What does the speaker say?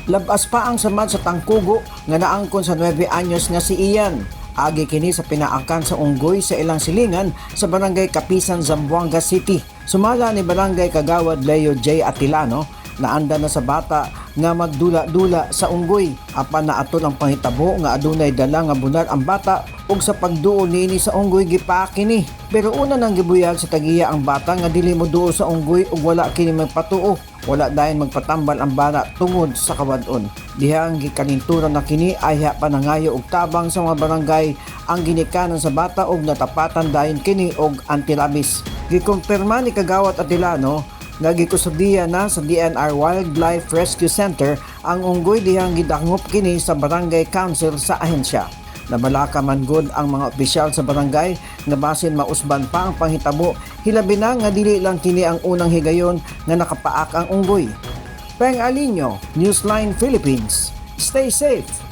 Labas pa ang samad sa tangkugo nga naangkon sa 9 anyos nga si Ian. Agi kini sa pinaakan sa Unggoy sa ilang silingan sa Barangay Kapisan, Zamboanga City. Sumala ni Barangay Kagawad Leo J. Atilano na anda na sa bata nga magdula-dula sa Unggoy. Apan na aton ang panghitabo nga adunay dala nga bunal ang bata ug sa pagduol niini sa Unggoy Gipaak kini. Pero una nang gibuyag sa tagiya ang bata nga dili mo duol sa Unggoy ug wala kini magpatuo. Wala dayon magpatambal ang bata tungod sa KAWAD-ON. Dihang Gikalintura na kini AYHA pa NANGAYO ug TABANG sa mga barangay ang ginikanan sa bata ug natapatan dayon kini og anti-rabies. Gikumpirma ni Kagawad Atilano nga GIKUSTODIYA na sa DNR Wildlife Rescue Center ang Unggoy dihang gidangop kini sa Barangay Council sa ahensya. Nabalaka man gud ang mga opisyal sa barangay nga basin mausban pa ang panghitabo, hilabi na nga dili lang kini ang unang higayon nga nakapaak ang Unggoy. Peng Alinyo, Newsline Philippines. Stay safe!